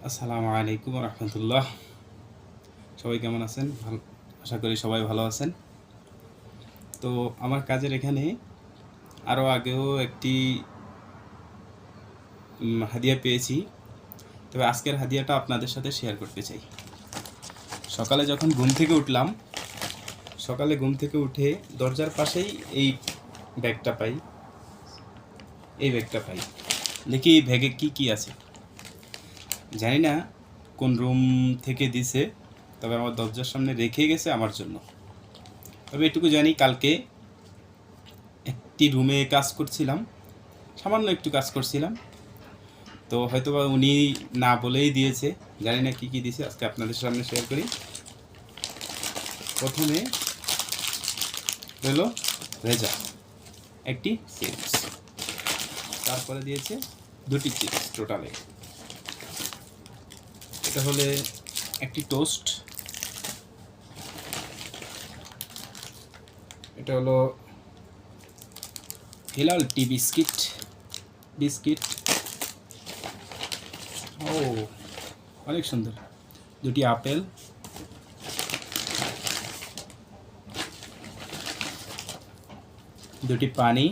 আসসালামু আলাইকুম রহমতুল্লাহ। সবাই কেমন আছেন? ভালো, আশা করি সবাই ভালো আছেন। তো আমার কাজের এখানে আরও আগেও একটি হাদিয়া পেয়েছি, তবে আজকের হাদিয়াটা আপনাদের সাথে শেয়ার করতে চাই। সকালে যখন ঘুম থেকে উঠলাম, সকালে ঘুম থেকে উঠে দরজার পাশেই এই ব্যাগটা পাই। দেখি এই ব্যাগে কি আছে জানি না, কোন রুম থেকে দিছে, তবে আমার দরজার সামনে রেখে গেছে আমার জন্য। তবে এটুকু জানি, কালকে একটি রুমে কাজ করছিলাম, সামান্য একটু কাজ করছিলাম, তো হয়তোবা উনি না বলেই দিয়েছে, জানি না কি দিয়েছে। আজকে আপনাদের সামনে শেয়ার করি। প্রথমে হলো ভেজা একটি চিপস, তারপরে দিয়েছে দুটি চিপস টোটালে। এটা হলে একটি টোস্ট, এটা হলো হিলাল টি বিস্কিট। ও, অনেক সুন্দর। দুটি আপেল, দুটি পানি,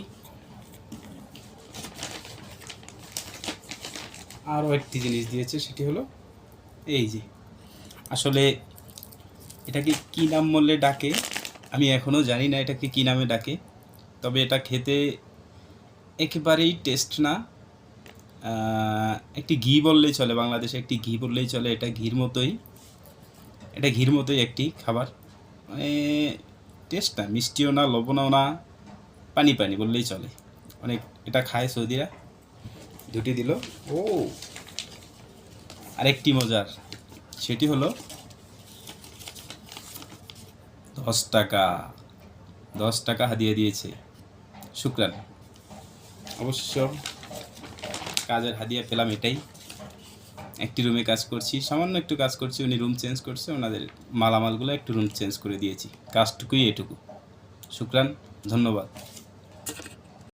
আরও একটি জিনিস দিয়েছে, সেটি হলো এই যে, আসলে এটাকে কী নাম বললে ডাকে আমি এখনও জানি না, এটাকে কী নামে ডাকে। তবে এটা খেতে একেবারেই টেস্ট না, একটি ঘি বললেই চলে, বাংলাদেশে একটি ঘি বললেই চলে। এটা ঘির মতোই একটি খাবার, মানে টেস্ট না, মিষ্টিও না, লবণও না, পানি বললেই চলে। অনেক এটা খায় সৌদিরা। দুটি দিল। ও, আরেকটি মজার, সেটি হলো 10 টাকা হাদিয়া দিয়েছে। শুকরান। অবশ্য কাজের হাদিয়া পেলাম এটাই। একটি রুমে কাজ করছি, সামান্য একটু কাজ করছি, উনি রুম চেঞ্জ করছে, ওনাদের মালামালগুলো একটু রুম চেঞ্জ করে দিয়েছি, কাজটুকুই এটুকু। শুকরান, ধন্যবাদ।